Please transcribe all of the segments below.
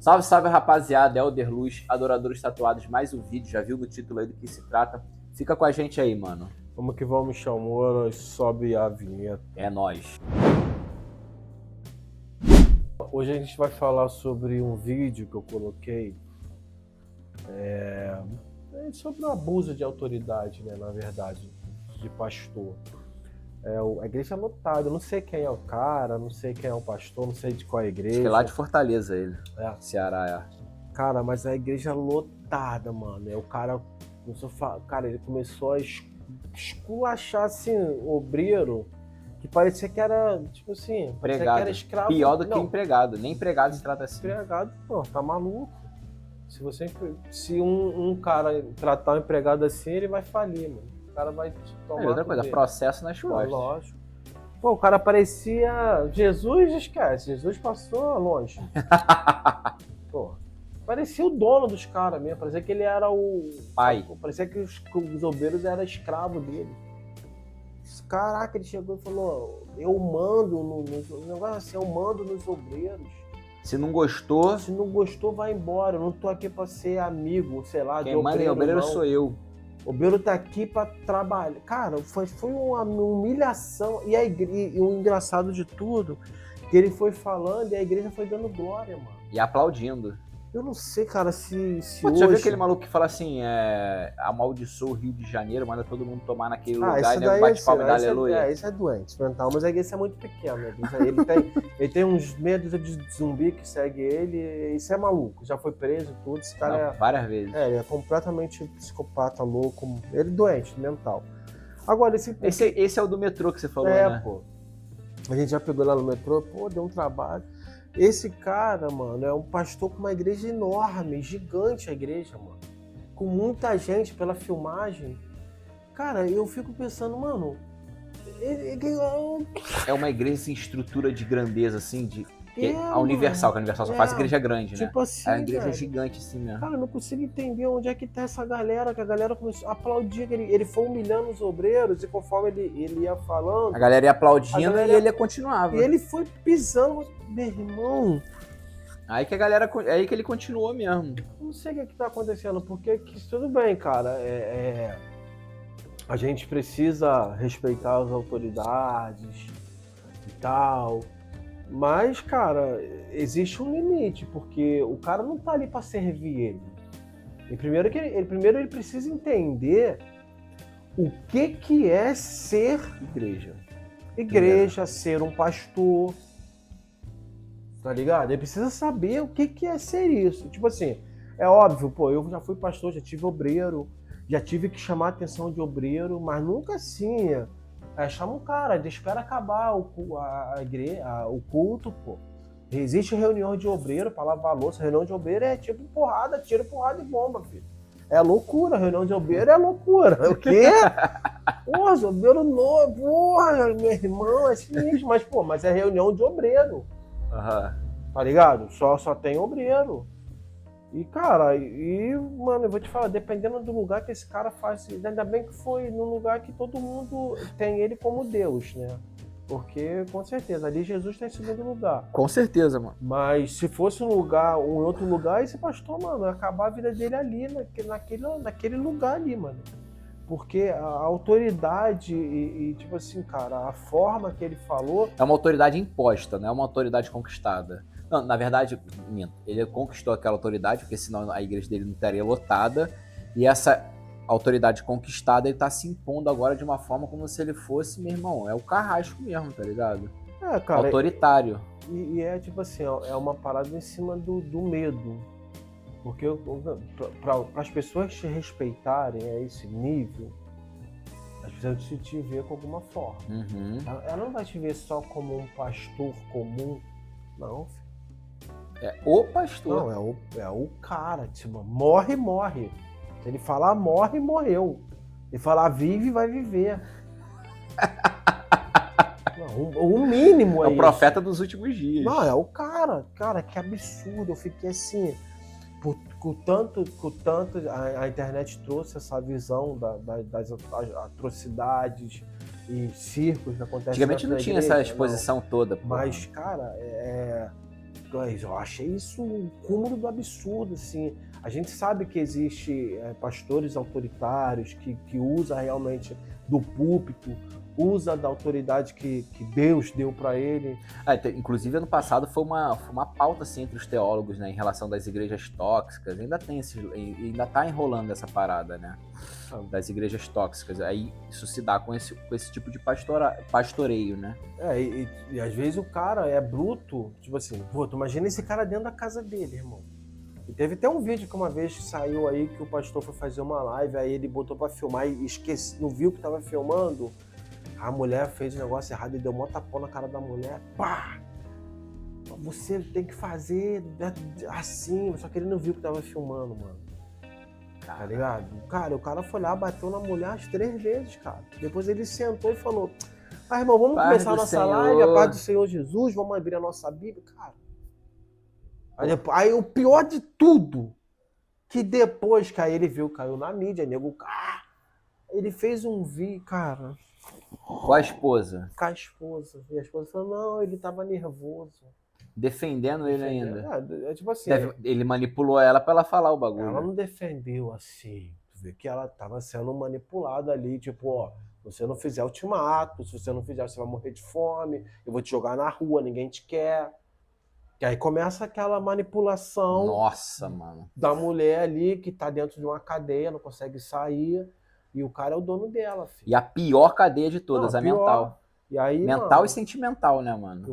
Salve, salve, rapaziada, Elder Luz, adoradores tatuados, mais um vídeo, já viu no título aí do que se trata? Fica com a gente aí, mano. Vamos que vamos, Chamora, sobe a vinheta. É nóis. Hoje a gente vai falar sobre um vídeo que eu coloquei sobre o abuso de autoridade, né, na verdade, de pastor. A igreja é lotada, eu não sei quem é o cara, não sei quem é o pastor, não sei de qual é a igreja. Acho que é lá de Fortaleza ele, Ceará, Cara, mas a igreja lotada, mano. O cara ele começou a esculachar, assim, o obreiro, que parecia que era, tipo assim, parecia que era escravo. Pior do que empregado, nem empregado se trata assim. Empregado, pô, tá maluco. Se um cara tratar um empregado assim, ele vai falir, mano. O cara vai tomar. Outra coisa, processo nas costas. Lógico. Pô, o cara parecia Jesus, esquece. Jesus passou longe. Pô, parecia o dono dos caras mesmo. Parecia que ele era o pai. Parecia que os obreiros eram escravos dele. Caraca, ele chegou e falou: eu mando nos negócio assim, eu mando nos obreiros. Se não gostou, vai embora. Eu não tô aqui pra ser amigo, sei lá, quem manda em obreiro sou eu. O obreiro tá aqui pra trabalhar. Cara, foi uma humilhação. E o engraçado de tudo, que ele foi falando e a igreja foi dando glória, mano. E aplaudindo. Eu não sei, cara, se Pô, hoje... já viu aquele maluco que fala assim, amaldiçoou o Rio de Janeiro, manda todo mundo tomar naquele lugar e nego bate palma e dá aleluia? Isso é doente mental, mas a igreja é muito pequena. Ele tem uns medos de zumbi que segue ele, isso é maluco, já foi preso e tudo, esse cara várias vezes. Ele é completamente psicopata, louco, ele é doente mental. Agora, esse é o do metrô que você falou, né? Pô. A gente já pegou lá no metrô, pô, deu um trabalho. Esse cara, mano, é um pastor com uma igreja enorme, gigante a igreja, mano. Com muita gente pela filmagem. Cara, eu fico pensando, mano... É uma igreja sem estrutura de grandeza, assim, a Universal, que a Universal só faz igreja grande, né? Tipo assim, é uma igreja gigante, assim, né? Cara, eu não consigo entender onde é que tá essa galera, que a galera começou a aplaudir, que ele foi humilhando os obreiros, e conforme ele ia falando... A galera ia aplaudindo e ele continuava. E ele foi pisando, meu irmão... Aí que ele continuou mesmo. Eu não sei o que tá acontecendo, porque tudo bem, cara, a gente precisa respeitar as autoridades e tal... Mas, cara, existe um limite, porque o cara não tá ali para servir ele. Primeiro ele precisa entender o que é ser igreja, ser um pastor, tá ligado? Ele precisa saber o que é ser isso. Tipo assim, é óbvio, pô, eu já fui pastor, já tive obreiro, já tive que chamar a atenção de obreiro, mas nunca assim... chama um cara, espera acabar o culto, pô. Existe reunião de obreiro para lavar a louça. Reunião de obreiro é tipo porrada, tiro, porrada e bomba, filho. É loucura, reunião de obreiro é loucura. O quê? Porra, obreiro novo, porra, meu irmão, é sinistro. Mas é reunião de obreiro. Tá ligado? Só tem obreiro. E, cara, mano, eu vou te falar, dependendo do lugar que esse cara faz, ainda bem que foi num lugar que todo mundo tem ele como Deus, né? Porque, com certeza, ali Jesus tá em segundo lugar. Com certeza, mano. Mas se fosse um outro lugar, esse pastor, mano, ia acabar a vida dele ali, naquele lugar ali, mano. Porque a autoridade tipo assim, cara, a forma que ele falou... É uma autoridade imposta, não é uma autoridade conquistada. Não, na verdade, ele conquistou aquela autoridade, porque senão a igreja dele não estaria lotada, e essa autoridade conquistada, ele tá se impondo agora de uma forma como se ele fosse, meu irmão, é o carrasco mesmo, tá ligado? Cara, autoritário. E é tipo assim, é uma parada em cima do medo. Porque para as pessoas te respeitarem a esse nível, elas precisam te ver com alguma forma. Ela não vai te ver só como um pastor comum, não, filho. É o pastor. Não, é o cara, tipo, morre. Se ele falar morre, morreu. Se ele falar vive, vai viver. O mínimo é o profeta dos últimos dias. Não, é o cara. Cara, que absurdo. Eu fiquei assim... Com tanto a internet trouxe essa visão das atrocidades e circos que acontecem. Antigamente não tinha essa exposição toda. Mas, cara, Eu achei isso um cúmulo do absurdo, assim. A gente sabe que existe pastores autoritários que usam realmente do púlpito, usa da autoridade que Deus deu para ele. Inclusive, ano passado foi uma pauta assim, entre os teólogos, né, em relação das igrejas tóxicas. Ainda tá enrolando essa parada, né? Das igrejas tóxicas. Aí isso se dá com esse tipo de pastoreio, né? E às vezes o cara é bruto, tipo assim, tu imagina esse cara dentro da casa dele, irmão. E teve até um vídeo que uma vez saiu aí que o pastor foi fazer uma live, aí ele botou pra filmar e não viu que tava filmando. A mulher fez o negócio errado e deu um tapão na cara da mulher. Pá! Você tem que fazer assim, só que ele não viu que tava filmando, mano. Tá ligado? Cara, o cara foi lá, bateu na mulher umas 3 vezes, cara. Depois ele sentou e falou: irmão, vamos começar a nossa live, a paz do Senhor Jesus, vamos abrir a nossa Bíblia, cara. Aí o pior de tudo, que depois que aí ele viu, caiu na mídia, nego, ele fez um vídeo, cara. Com a esposa. Com a esposa. E a esposa falou, não, ele tava nervoso. Defendendo ele ainda. Tipo assim. Ele manipulou ela pra ela falar o bagulho. Ela não defendeu assim. Tu vê que ela tava sendo manipulada ali, tipo, ó, se você não fizer ultimato, se você não fizer, você vai morrer de fome, eu vou te jogar na rua, ninguém te quer. E aí começa aquela manipulação. Nossa, mano. Da mulher ali que tá dentro de uma cadeia, não consegue sair. E o cara é o dono dela, filho. E a pior cadeia de todas, a mental. E aí, mental, mano, e sentimental, né, mano?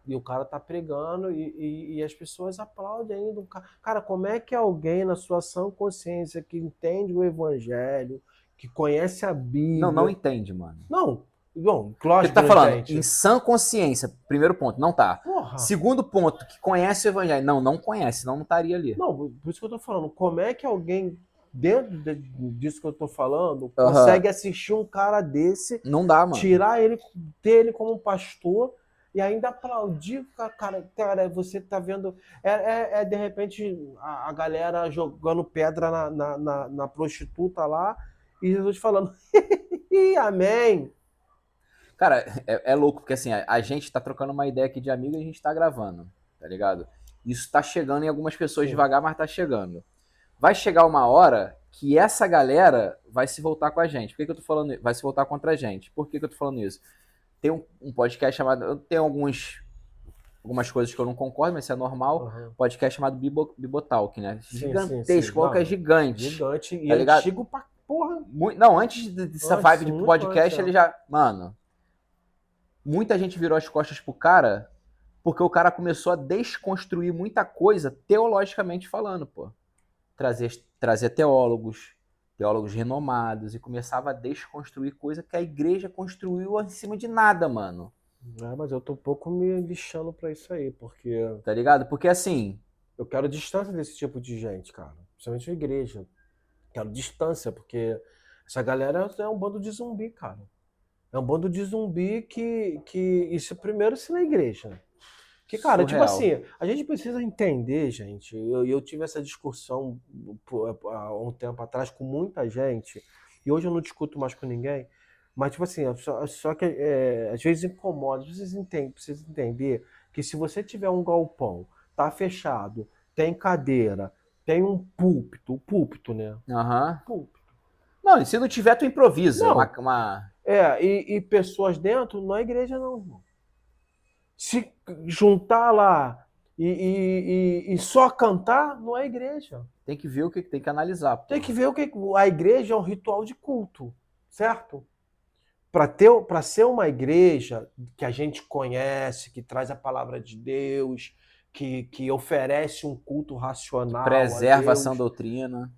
E o cara tá pregando e as pessoas aplaudem ainda. Cara, como é que alguém na sua sã consciência que entende o evangelho, que conhece a Bíblia... Não entende, mano. Não, lógico. Ele tá falando, gente, em sã consciência, primeiro ponto, não tá. Porra. Segundo ponto, que conhece o evangelho. Não conhece, senão não estaria ali. Não, por isso que eu tô falando, como é que alguém... Dentro disso que eu tô falando, consegue assistir um cara desse, não dá, mano, tirar ele, ter ele como pastor e ainda aplaudir, cara, você tá vendo, de repente a galera jogando pedra na prostituta lá e Jesus falando, amém. Cara, é louco, porque assim, a gente tá trocando uma ideia aqui de amigo e a gente tá gravando, tá ligado? Isso tá chegando em algumas pessoas devagar, mas tá chegando. Vai chegar uma hora que essa galera vai se voltar com a gente. Por que eu tô falando isso? Vai se voltar contra a gente. Por que eu tô falando isso? Tem um podcast chamado... Tem algumas coisas que eu não concordo, mas isso é normal. Podcast chamado Bibotalk, né? Gigantesco, qual que é gigante. Gigante e tá ligado? Antigo pra porra. Não, antes dessa vibe de podcast, ele já... Mano, muita gente virou as costas pro cara porque o cara começou a desconstruir muita coisa teologicamente falando, pô. Trazer teólogos renomados e começava a desconstruir coisa que a igreja construiu em cima de nada, mano. Mas eu tô um pouco me lixando pra isso aí, porque... Tá ligado? Porque assim... Eu quero distância desse tipo de gente, cara. Principalmente a igreja. Quero distância, porque essa galera é um bando de zumbi, cara. É um bando de zumbi que isso primeiro se na igreja. Que, cara, surreal. Tipo assim, a gente precisa entender, gente, eu tive essa discussão há um tempo atrás com muita gente, e hoje eu não discuto mais com ninguém, mas, tipo assim, só que às vezes incomoda, precisa entender que se você tiver um galpão, tá fechado, tem cadeira, tem um púlpito, né? Púlpito. Não, e se não tiver, tu improvisa. Não. E pessoas dentro, não é igreja não, irmão. Se juntar lá e só cantar, não é igreja. Tem que ver o que tem que analisar. Pô. Tem que ver o que a igreja é um ritual de culto, certo? Para ser uma igreja que a gente conhece, que traz a palavra de Deus, que oferece um culto racional, preserva a sã doutrina.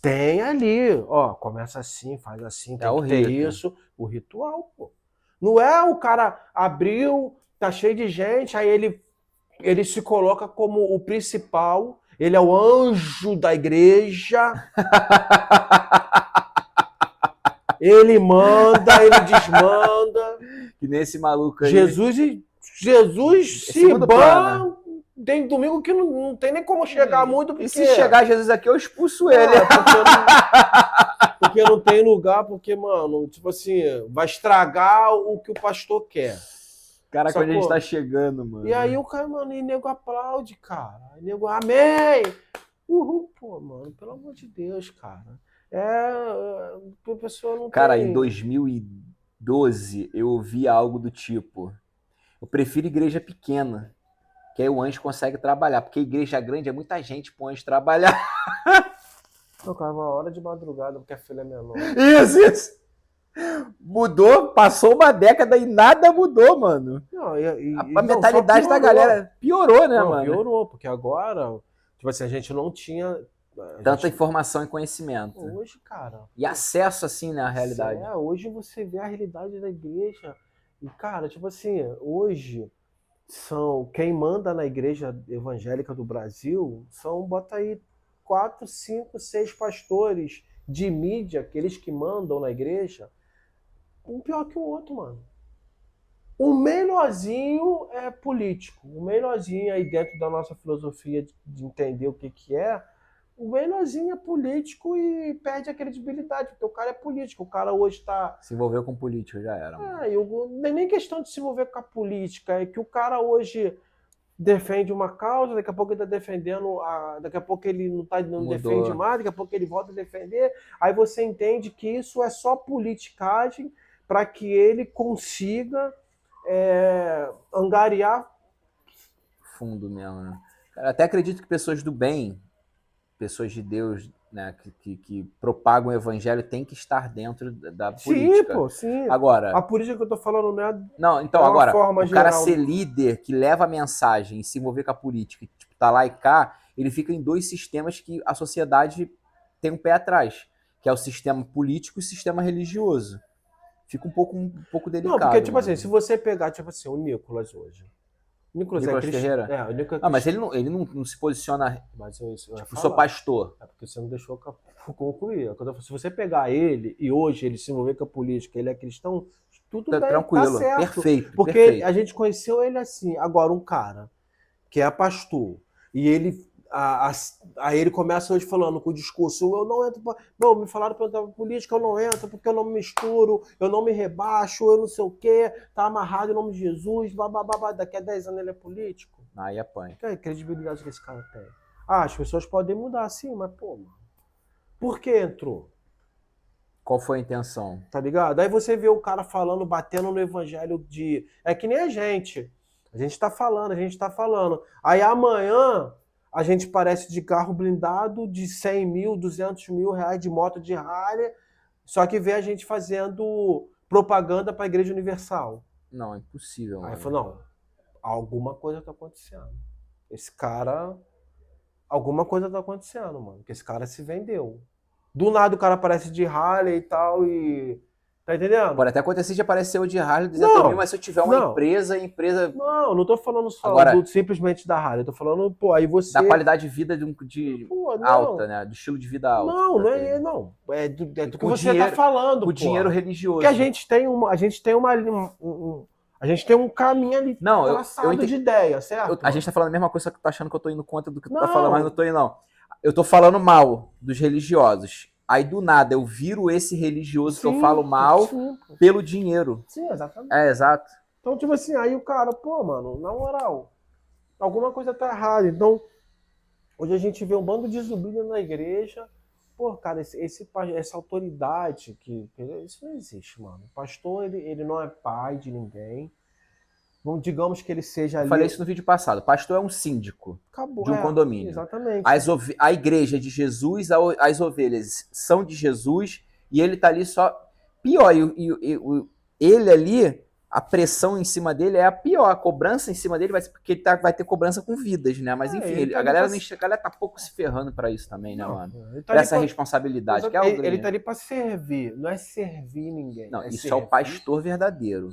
Tem ali, ó, começa assim, faz assim, tem que ter isso, o ritual, pô. Não é o cara abriu, tá cheio de gente, aí ele se coloca como o principal, ele é o anjo da igreja. Ele manda, ele desmanda. Que nem esse maluco aí. Jesus se ban. Tem domingo que não tem nem como chegar muito. Porque... E se chegar Jesus aqui, eu expulso ele. Porque não tem lugar, porque, mano, tipo assim, vai estragar o que o pastor quer. Caraca, onde a gente Sacou? tá chegando, mano. E aí o cara, mano, e nego aplaude, cara. E nego, amém! Uhul, pô, mano, pelo amor de Deus, cara. A pessoa não Cara, em tem... 2012 eu ouvi algo do tipo: eu prefiro igreja pequena, que aí o anjo consegue trabalhar, porque igreja grande é muita gente pro anjo trabalhar. Tocava uma hora de madrugada porque a filha é menor. Isso. Mudou, passou uma década e nada mudou, mano. Não, A não, só mentalidade da piorou. galera piorou, né, Não, mano? piorou, porque agora, tipo assim, a gente não tinha... Tanta informação e conhecimento. Hoje, cara... E acesso, assim, né, à realidade. Hoje você vê a realidade da igreja. E, cara, tipo assim, hoje quem manda na igreja evangélica do Brasil bota aí 4, 5, 6 pastores de mídia, aqueles que mandam na igreja, um pior que o outro, mano. O melhorzinho é político. O melhorzinho aí dentro da nossa filosofia de entender o que é, o melhorzinho é político e perde a credibilidade, porque o cara é político. O cara hoje está... Se envolveu com política, já era. Não é nem questão de se envolver com a política, é que o cara hoje defende uma causa, daqui a pouco ele está defendendo, daqui a pouco ele não defende mais, daqui a pouco ele volta a defender. Aí você entende que isso é só politicagem para que ele consiga angariar Fundo mesmo, né? Cara, até acredito que pessoas do bem, pessoas de Deus, né, que propagam o evangelho, tem que estar dentro da política. Sim, pô, sim. Agora, a política que eu tô falando não é... não, então, é uma agora, forma o cara geral. ser líder, que leva a mensagem e se envolver com a política, tipo, tá lá e cá, ele fica em dois sistemas que a sociedade tem um pé atrás, que é o sistema político e o sistema religioso. Fica um pouco delicado. Não, porque, tipo mano. assim, se você pegar, tipo assim, o Nicolas hoje. Nicolas Ferreira? O Nicolas mas ele não se posiciona, Mas eu tipo, sou pastor. É porque você não deixou concluir. Se você pegar ele e hoje ele se envolver com a política, ele é cristão, tudo bem, Tranquilo, tá certo. perfeito. Porque perfeito. a gente conheceu ele assim. Agora, um cara que é pastor e ele... Aí ele começa hoje falando com o discurso: eu não entro não, me falaram para entrar pra política, eu não entro porque eu não me misturo, eu não me rebaixo, eu não sei o quê, tá amarrado em nome de Jesus, babá, daqui a 10 anos ele é político. Aí apanha. Que credibilidade que esse cara tem? As pessoas podem mudar sim, mas pô, mano, por que entrou? Qual foi a intenção? Tá ligado? Aí você vê o cara falando, batendo no evangelho de... É que nem a gente. A gente tá falando. Aí amanhã a gente parece de carro blindado de 100 mil, 200 mil reais de moto de Harley, só que vê a gente fazendo propaganda pra Igreja Universal. Não, é impossível. Aí falou, não, alguma coisa tá acontecendo. Esse cara... Alguma coisa tá acontecendo, mano. Porque esse cara se vendeu. Do nada o cara aparece de Harley e tal e... Tá entendendo? Pode até acontecer de aparecer o de Harley 200 mil, mas se eu tiver uma empresa... Não tô falando só agora, simplesmente da Harley. Eu tô falando, pô, aí você... Da qualidade de vida alta, né? Do estilo de vida alto. Não é do que você tá falando, o dinheiro religioso. Porque a gente tem um caminho ali traçado de ideia, certo? A gente tá falando a mesma coisa, só que tu tá achando que eu tô indo contra do que tu tá falando, mas não tô indo, não. Eu tô falando mal dos religiosos. Aí, do nada, eu viro esse religioso que eu falo mal pelo dinheiro. Sim, exatamente. É, exato. Então, tipo assim, aí o cara, pô, mano, na moral, alguma coisa tá errada. Então, hoje a gente vê um bando de zumbido na igreja. Pô, cara, essa autoridade, isso não existe, mano. O pastor, ele não é pai de ninguém. Digamos que ele seja ali... Eu falei isso no vídeo passado. Pastor é um síndico de um condomínio. Exatamente. A igreja é de Jesus, as ovelhas são de Jesus, e ele tá ali só... Pior, ele ali, a pressão em cima dele é a pior. A cobrança em cima dele porque ele vai ter cobrança com vidas, né? Mas enfim, a galera tá pouco se ferrando pra isso também, né, mano? Tá essa responsabilidade. Que é ele tá ali pra servir, não é servir ninguém. Não, isso é o pastor verdadeiro.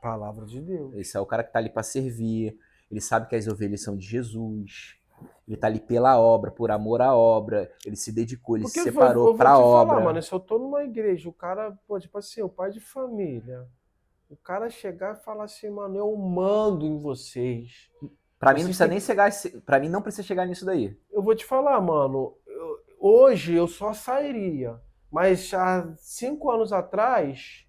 Palavra de Deus. Esse é o cara que tá ali para servir. Ele sabe que as ovelhas são de Jesus. Ele tá ali pela obra, por amor à obra. Ele se dedicou, ele se separou para a obra. Falar, mano, se eu tô numa igreja, o cara, pô, tipo assim, o pai de família, o cara chegar e falar assim, mano, eu mando em vocês. Para mim não precisa nem chegar, para mim não precisa chegar nisso daí. Eu vou te falar, mano, hoje eu só sairia, mas há 5 anos atrás,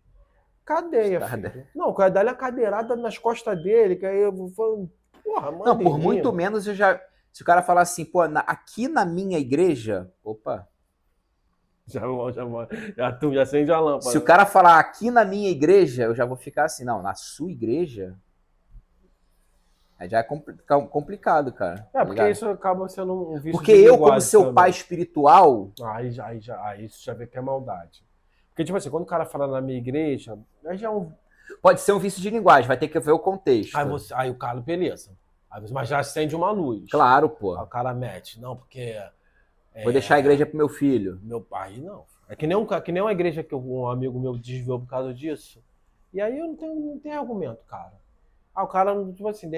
cadeia, filho. Não, o cara dá a cadeirada nas costas dele, que aí eu falo, porra, mano. Não, por muito menos eu já... Se o cara falar assim, pô, aqui na minha igreja... Opa. Já acende a lâmpada. Se o cara falar aqui na minha igreja, eu já vou ficar assim, não, na sua igreja... Aí já é complicado, cara. Porque isso acaba sendo um vício. Porque eu, como seu pai espiritual... Aí isso já vê que é maldade. Porque, tipo assim, quando o cara fala na minha igreja, aí já é um... Pode ser um vício de linguagem, vai ter que ver o contexto. Aí o cara, beleza. Mas já acende uma luz. Claro, pô. Aí o cara mete. Não, porque... Vou deixar a igreja pro meu filho. Meu pai, não. É que nem uma igreja que um amigo meu desviou por causa disso. E aí eu não tenho argumento, cara. O cara, tipo assim,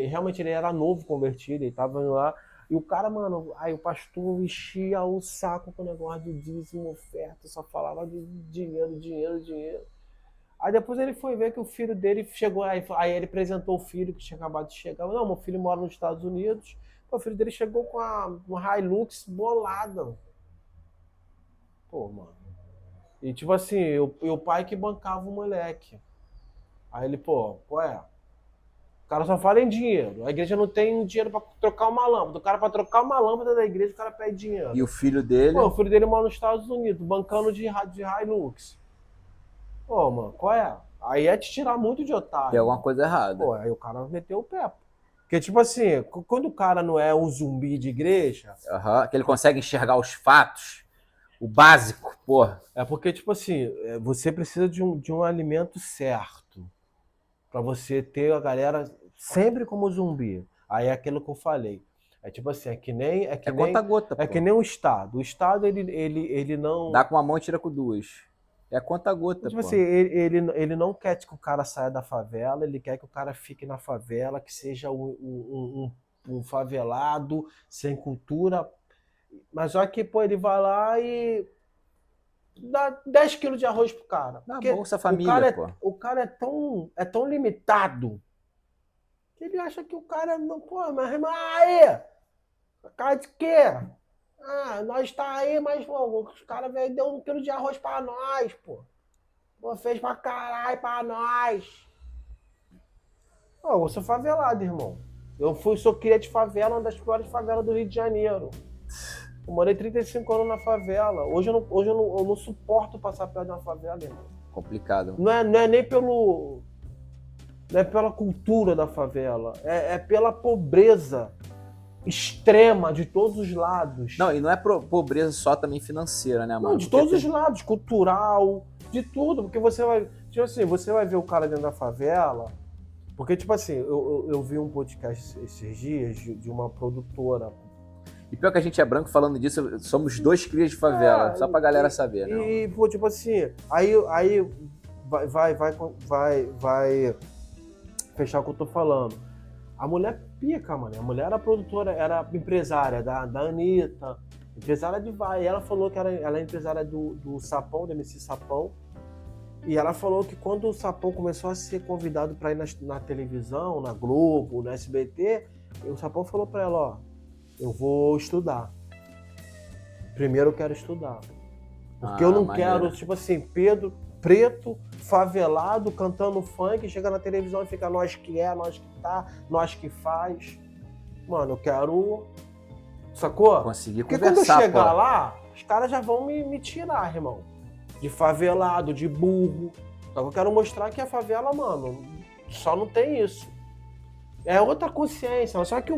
realmente ele era novo convertido, ele tava lá. E o cara, mano, aí o pastor enchia o saco com o negócio de dízimo, oferta, só falava de dinheiro, dinheiro, dinheiro. Aí depois ele foi ver que o filho dele chegou, aí ele apresentou o filho que tinha acabado de chegar. Não, meu filho mora nos Estados Unidos. O filho dele chegou com uma Hilux bolada. Pô, mano. E tipo assim, o pai que bancava o moleque. Aí ele, pô, o cara só fala em dinheiro. A igreja não tem dinheiro pra trocar uma lâmpada. O cara, pra trocar uma lâmpada da igreja, o cara pede dinheiro. E o filho dele? Pô, o filho dele mora nos Estados Unidos, bancando de Hilux. Pô, mano, qual é? Aí é te tirar muito de otário. Tem alguma coisa errada. Pô, aí o cara meteu o pé. Porque, tipo assim, quando o cara não é um zumbi de igreja... Que ele consegue enxergar os fatos, o básico, porra. É porque, tipo assim, você precisa de um alimento certo. Pra você ter a galera sempre como zumbi. Aí é aquilo que eu falei. É tipo assim, é que nem conta gota, é que nem o Estado. O Estado, ele não... Dá com uma mão e tira com duas. É conta gota, tipo assim, ele não quer que o cara saia da favela, ele quer que o cara fique na favela, que seja um favelado, sem cultura. Mas só que, pô, ele vai lá e dá 10 quilos de arroz pro cara. Na Bolsa Família, pô. O cara é tão limitado que ele acha que o cara não... Pô, mas irmão, aí! Cara de quê? Nós tá aí, mas pô, os caras deu 1 quilo de arroz pra nós, pô. Pô, fez pra caralho pra nós. Pô, eu sou favelado, irmão. Sou cria de favela, uma das piores favelas do Rio de Janeiro. Eu morei 35 anos na favela. Hoje eu não suporto passar perto de uma favela, irmão. Complicado. Não é nem pelo... Não é pela cultura da favela. É pela pobreza extrema de todos os lados. Não, e não é pobreza só também financeira, né, mano? Não, de todos os lados. Cultural, de tudo. Porque você vai... Tipo assim, você vai ver o cara dentro da favela... Porque, tipo assim, eu vi um podcast esses dias de uma produtora. E pior que a gente é branco falando disso, somos 2 crias de favela, só pra galera saber, né? E, pô, tipo assim, aí vai fechar o que eu tô falando. A mulher pica, mano. A mulher era produtora, era empresária da Anitta, empresária de Vai. E ela falou que ela é empresária do Sapão, do MC Sapão. E ela falou que quando o Sapão começou a ser convidado para ir na televisão, na Globo, no SBT, o Sapão falou para ela, ó, eu vou estudar. Primeiro eu quero estudar. Porque eu não quero, tipo assim, Pedro preto, favelado, cantando funk, chega na televisão e fica nós que nós que tá, nós que faz. Mano, eu quero... Sacou? Conseguir Porque conversar, quando eu chegar lá, os caras já vão me tirar, irmão. De favelado, de burro. Então eu quero mostrar que a favela, mano, só não tem isso. É outra consciência. Só que,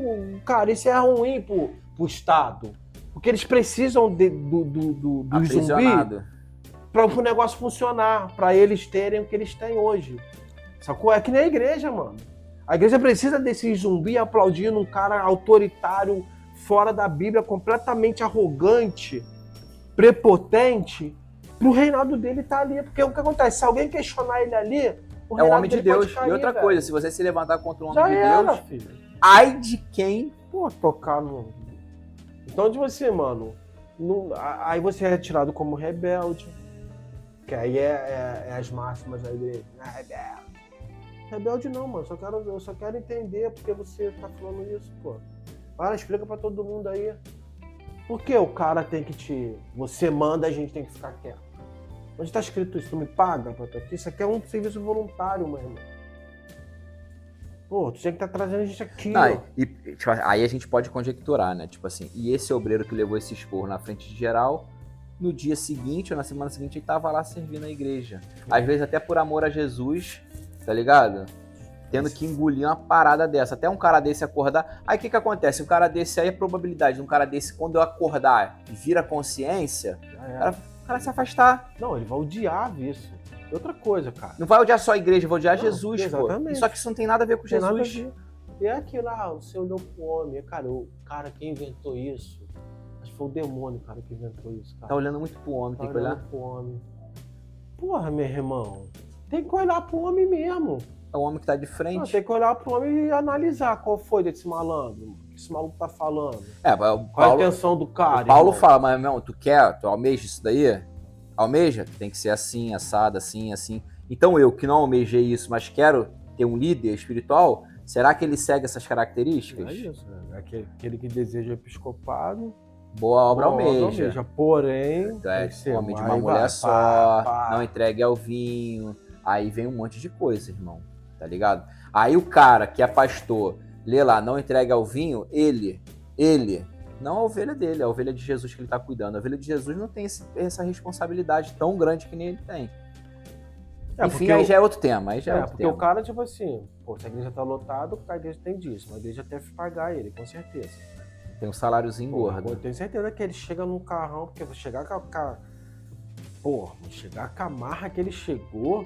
cara, isso é ruim pro Estado. Porque eles precisam do zumbi para o negócio funcionar, para eles terem o que eles têm hoje. Sacou? É que nem a igreja, mano. A igreja precisa desse zumbi aplaudindo um cara autoritário, fora da Bíblia, completamente arrogante, prepotente, pro reinado dele tá ali. Porque o que acontece? Se alguém questionar ele ali, o é o homem de Deus. Cair, e outra coisa, se você se levantar contra um homem de Deus, filho. Ai de quem, tocar no... Então, tipo assim, mano, aí você é tirado como rebelde, que aí é as máximas da igreja. Rebelde. Rebelde não, mano. Eu só quero entender porque você tá falando isso, pô. Para, explica pra todo mundo aí. Por que o cara tem que te... Você manda, a gente tem que ficar quieto? Onde tá escrito isso? Tu me paga pra estar aqui? Isso aqui é um serviço voluntário, meu irmão. Pô, tu tinha que estar trazendo a gente aqui, ó. E, tipo, aí a gente pode conjecturar, né? Tipo assim, e esse obreiro que levou esse esporro na frente de geral, no dia seguinte ou na semana seguinte ele tava lá servindo a igreja. Às vezes até por amor a Jesus, tá ligado? Tendo que engolir uma parada dessa. Até um cara desse acordar. Aí o que acontece? Um cara desse aí, a probabilidade de um cara desse, quando eu acordar e vira consciência, o cara se afastar. Não, ele vai odiar isso. E outra coisa, cara. Não vai odiar só a igreja, vai odiar Jesus, exatamente. pô. Só que isso não tem nada a ver com Tem Jesus. nada a ver. E é aquilo lá, você olhou pro homem. Cara, quem inventou isso? Acho que foi o demônio, cara, que inventou isso, cara. Tá olhando muito pro homem, tem que olhar. Pro homem. Porra, meu irmão. Tem que olhar pro homem mesmo. É o homem que tá de frente. Não, tem que olhar pro homem e analisar qual foi desse malandro. O que esse maluco tá falando. Qual a intenção do cara? O Paulo irmão? fala, mas meu, tu almeja isso daí? Almeja? Tem que ser assim, assado, assim, assim. Então eu, que não almejei isso, mas quero ter um líder espiritual, será que ele segue essas características? É isso, né? Aquele que deseja o episcopado. Boa obra almeja. Porém, É homem de uma mulher só, não entregue ao vinho. Aí vem um monte de coisa, irmão. Tá ligado? Aí o cara que é pastor, lê lá, não entregue ao vinho, ele, não a ovelha dele, a ovelha de Jesus que ele tá cuidando. A ovelha de Jesus não tem essa responsabilidade tão grande que nem ele tem. Enfim, aí já é outro tema. Porque o cara, tipo assim, pô, se a igreja tá lotada, a igreja tem disso. A igreja deve pagar ele, com certeza. Tem um saláriozinho gordo. Eu tenho certeza que ele chega num carrão, porque vou chegar com a marra que ele chegou,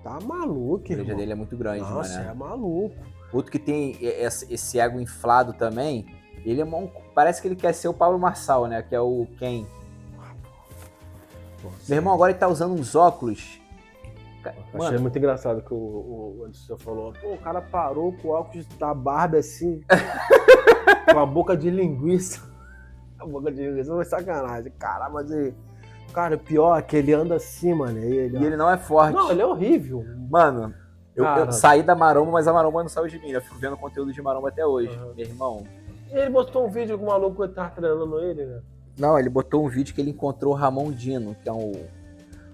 tá maluco, irmão. A igreja dele é muito grande, mano. Nossa, é maluco. Outro que tem esse ego inflado também, ele parece que ele quer ser o Pablo Marçal, né? Que é o Ken. Meu irmão, agora ele tá usando uns óculos. Mano, achei muito engraçado que o Anderson falou, pô, o cara parou com o óculos da barba assim, com a boca de linguiça. A boca de linguiça foi sacanagem. Caramba, mas ele... Cara, o pior é que ele anda assim, mano. E ele não é forte. Não, ele é horrível. Mano, eu saí da maromba, mas a maromba não saiu de mim. Eu fico vendo conteúdo de maromba até hoje, meu irmão. Ele botou um vídeo com o maluco que tava treinando ele, né? Não, ele botou um vídeo que ele encontrou o Ramon Dino, que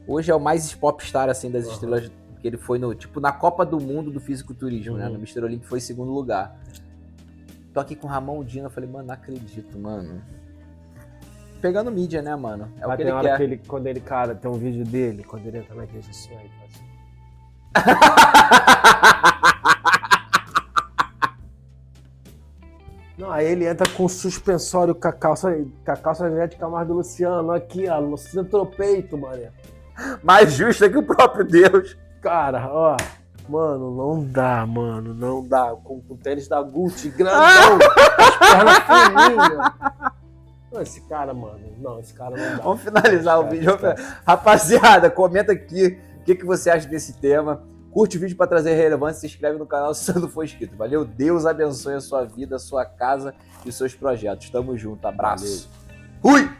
hoje é o mais popstar, assim, das estrelas, que ele foi na Copa do Mundo do fisiculturismo, né? No Mr. Olímpico foi em segundo lugar. Tô aqui com o Ramon Dino, eu falei, mano, não acredito, mano. Pegando mídia, né, mano? É o que ele quer. Quando ele, cara, tem um vídeo dele, quando ele entra na igreja assim, aí faz assim. Não, aí ele entra com o suspensório, com a calça de Camargo do Luciano, aqui, ó, no centro do peito, mané. Mais justa que o próprio Deus. Cara, ó, mano, não dá. Com o tênis da Gucci, grandão, as pernas fininhas. Esse cara, mano, esse cara não dá. Vamos finalizar o vídeo. Rapaziada, comenta aqui o que você acha desse tema. Curte o vídeo para trazer relevância, se inscreve no canal se você não for inscrito. Valeu? Deus abençoe a sua vida, a sua casa e os seus projetos. Tamo junto. Abraço. Valeu. Fui!